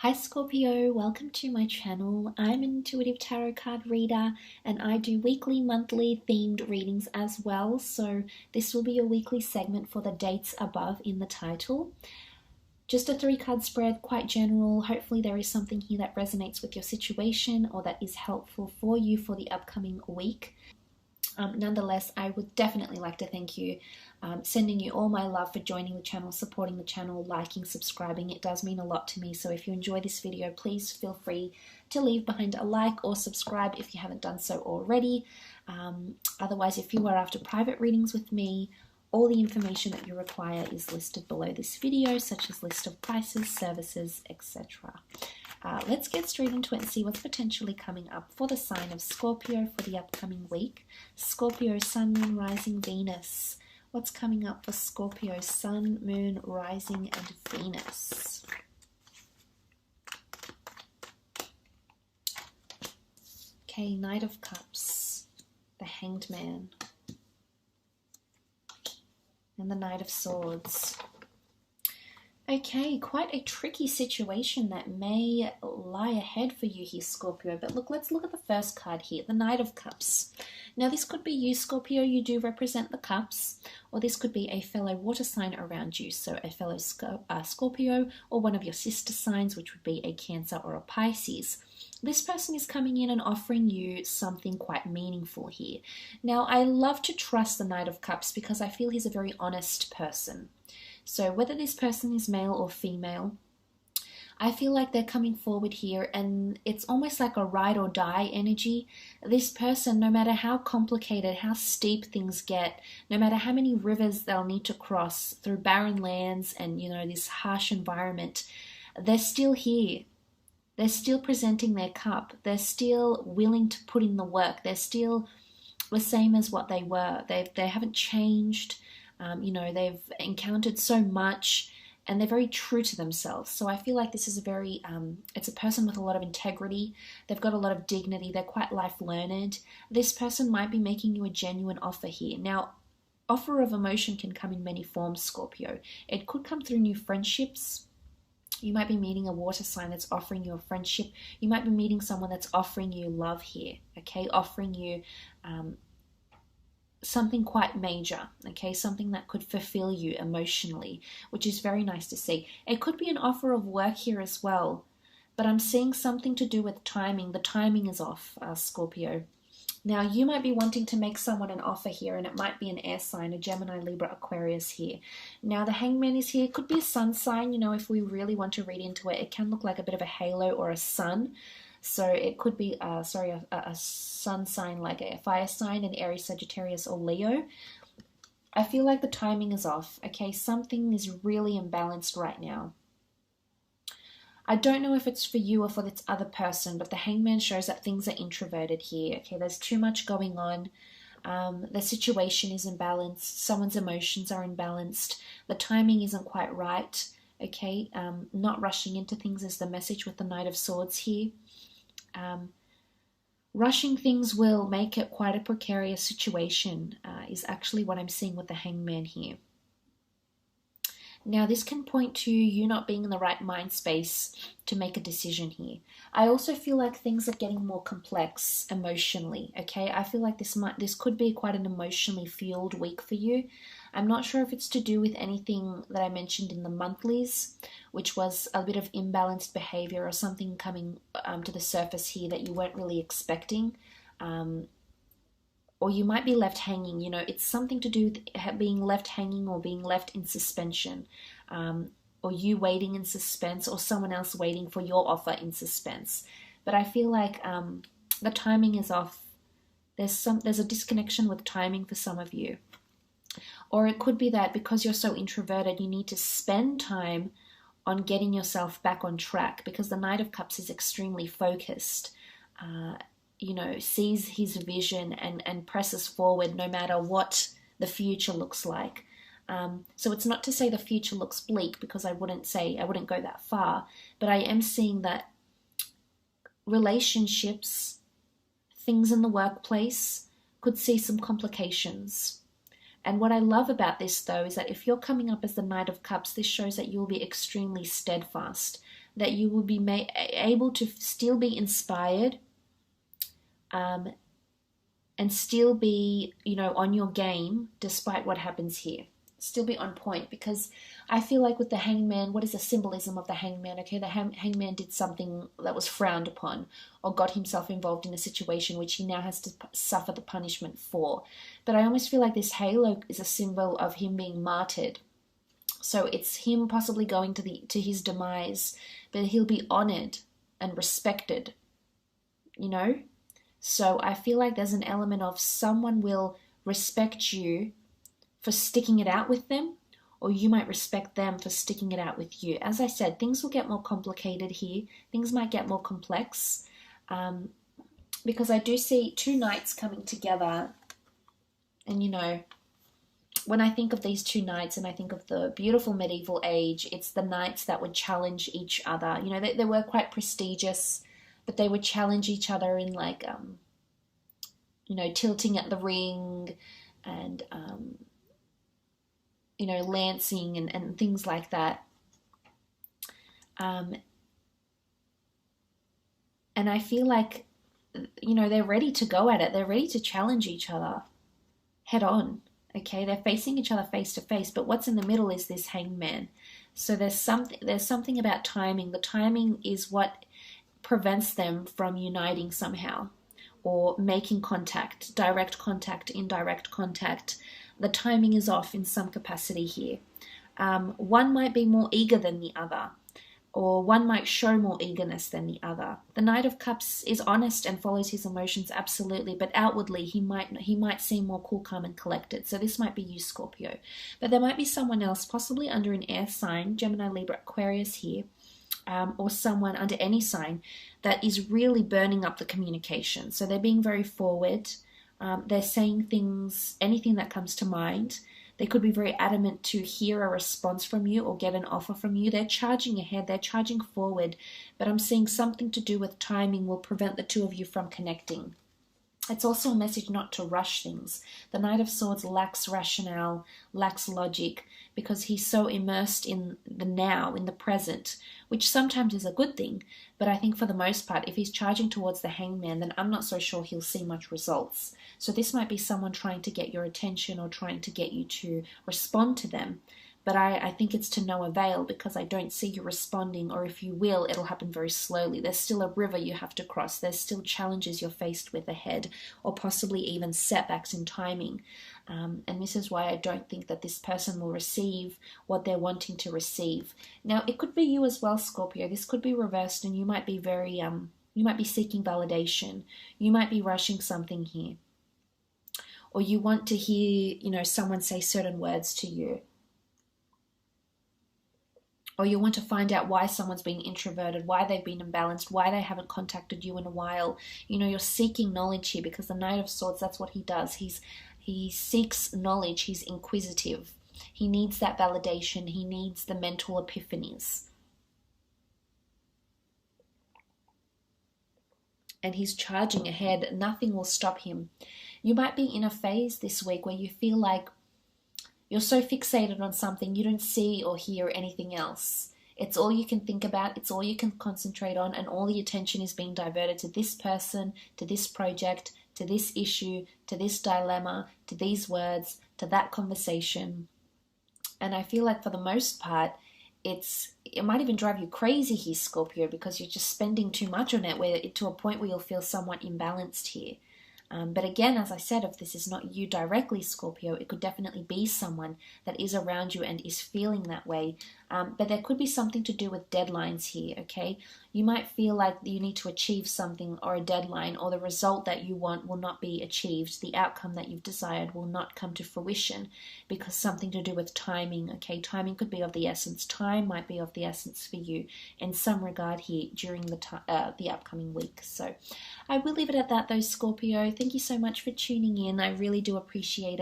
Hi Scorpio, welcome to my channel. I'm an intuitive tarot card reader and I do weekly, monthly themed readings as well. So this will be a weekly segment for the dates above in the title. Just a 3-card spread, quite general. Hopefully there is something here that resonates with your situation or that is helpful for you for the upcoming week. Nonetheless, I would definitely like to thank you, sending you all my love for joining the channel, supporting the channel, liking, subscribing. It does mean a lot to me. So if you enjoy this video, please feel free to leave behind a like or subscribe if you haven't done so already. Otherwise, if you are after private readings with me, all the information that you require is listed below this video, such as list of prices, services, etc. Let's get straight into it and see what's potentially coming up for the sign of Scorpio for the upcoming week. Scorpio, Sun, Moon, Rising, Venus. What's coming up for Scorpio, Sun, Moon, Rising, and Venus? Okay, Knight of Cups, the Hanged Man, and the Knight of Swords. Okay, quite a tricky situation that may lie ahead for you here, Scorpio. But look, let's look at the first card here, the Knight of Cups. Now, this could be you, Scorpio. You do represent the cups. Or this could be a fellow water sign around you. So a fellow Scorpio or one of your sister signs, which would be a Cancer or a Pisces. This person is coming in and offering you something quite meaningful here. Now, I love to trust the Knight of Cups because I feel he's a very honest person. So whether this person is male or female, I feel like they're coming forward here and it's almost like a ride or die energy. This person, no matter how complicated, how steep things get, no matter how many rivers they'll need to cross through barren lands and, this harsh environment, they're still here. They're still presenting their cup. They're still willing to put in the work. They're still the same as what they were. They haven't changed. They've encountered so much and they're very true to themselves. So I feel like this is it's a person with a lot of integrity. They've got a lot of dignity. They're quite life learned. This person might be making you a genuine offer here. Now, offer of emotion can come in many forms, Scorpio. It could come through new friendships. You might be meeting a water sign that's offering you a friendship. You might be meeting someone that's offering you love here, okay? Offering you something quite major, okay, something that could fulfill you emotionally, which is very nice to see. It could be an offer of work here as well, but I'm seeing something to do with timing. The timing is off, Scorpio. Now, you might be wanting to make someone an offer here, and it might be an air sign, a Gemini, Libra, Aquarius here. Now, the Hangman is here. It could be a sun sign. If we really want to read into it, it can look like a bit of a halo or a sun. So it could be, a sun sign like a fire sign, an Aries, Sagittarius, or Leo. I feel like the timing is off, okay? Something is really imbalanced right now. I don't know if it's for you or for this other person, but the Hangman shows that things are introverted here, okay? There's too much going on. The situation is imbalanced. Someone's emotions are imbalanced. The timing isn't quite right, okay? Not rushing into things is the message with the Knight of Swords here. Rushing things will make it quite a precarious situation, is actually what I'm seeing with the Hangman here. Now, this can point to you not being in the right mind space to make a decision here. I also feel like things are getting more complex emotionally, okay? I feel like this could be quite an emotionally fueled week for you. I'm not sure if it's to do with anything that I mentioned in the monthlies, which was a bit of imbalanced behavior or something coming to the surface here that you weren't really expecting. Or you might be left hanging, it's something to do with being left hanging or being left in suspension, or you waiting in suspense or someone else waiting for your offer in suspense. But I feel like the timing is off. There's a disconnection with timing for some of you. Or it could be that because you're so introverted, you need to spend time on getting yourself back on track because the Knight of Cups is extremely focused. Sees his vision and presses forward no matter what the future looks like. So it's not to say the future looks bleak because I wouldn't go that far, but I am seeing that relationships, things in the workplace could see some complications. And what I love about this, though, is that if you're coming up as the Knight of Cups, this shows that you'll be extremely steadfast. that you will be able to still be inspired, and still be, on your game despite what happens here. Still be on point, because I feel like with the hangman, what is the symbolism of the hangman? Okay, the hangman did something that was frowned upon, or got himself involved in a situation which he now has to suffer the punishment for. But I almost feel like this halo is a symbol of him being martyred. So it's him possibly going to his demise, but he'll be honored and respected, So I feel like there's an element of someone will respect you for sticking it out with them, or you might respect them for sticking it out with you. As I said, things will get more complicated here. Things might get more complex, because I do see two knights coming together. And, when I think of these two knights and I think of the beautiful medieval age, it's the knights that would challenge each other. They were quite prestigious, but they would challenge each other in like, tilting at the ring and, lancing and things like that. And I feel like, they're ready to go at it. They're ready to challenge each other head on. Okay, they're facing each other face to face, but what's in the middle is this hangman. So there's something about timing. The timing is what prevents them from uniting somehow, or making contact, direct contact, indirect contact. The timing is off in some capacity here. One might be more eager than the other, or one might show more eagerness than the other. The Knight of Cups is honest and follows his emotions absolutely, but outwardly he might seem more cool, calm, and collected. So this might be you, Scorpio. But there might be someone else, possibly under an air sign, Gemini, Libra, Aquarius here, or someone under any sign that is really burning up the communication. So they're being very forward. They're saying things, anything that comes to mind. They could be very adamant to hear a response from you or get an offer from you. They're charging ahead, they're charging forward, but I'm seeing something to do with timing will prevent the two of you from connecting. It's also a message not to rush things. The Knight of Swords lacks rationale, lacks logic, because he's so immersed in the now, in the present, which sometimes is a good thing. But I think for the most part, if he's charging towards the hangman, then I'm not so sure he'll see much results. So this might be someone trying to get your attention or trying to get you to respond to them. But I think it's to no avail, because I don't see you responding, or if you will, it'll happen very slowly. There's still a river you have to cross. There's still challenges you're faced with ahead, or possibly even setbacks in timing. And this is why I don't think that this person will receive what they're wanting to receive. Now, it could be you as well, Scorpio. This could be reversed, and you might be you might be seeking validation. You might be rushing something here. Or you want to hear, someone say certain words to you. Or you want to find out why someone's been introverted, why they've been imbalanced, why they haven't contacted you in a while. You're seeking knowledge here, because the Knight of Swords, that's what he does. He seeks knowledge. He's inquisitive. He needs that validation. He needs the mental epiphanies. And he's charging ahead. Nothing will stop him. You might be in a phase this week where you feel like you're so fixated on something, you don't see or hear anything else. It's all you can think about, it's all you can concentrate on, and all the attention is being diverted to this person, to this project, to this issue, to this dilemma, to these words, to that conversation. And I feel like for the most part, it might even drive you crazy here, Scorpio, because you're just spending too much on it, to a point where you'll feel somewhat imbalanced here. But again, as I said, if this is not you directly, Scorpio, it could definitely be someone that is around you and is feeling that way. But there could be something to do with deadlines here, okay? You might feel like you need to achieve something or a deadline, or the result that you want will not be achieved. The outcome that you've desired will not come to fruition, because something to do with timing, okay? Timing could be of the essence. Time might be of the essence for you in some regard here during the upcoming week. So I will leave it at that though, Scorpio. Thank you so much for tuning in. I really do appreciate it.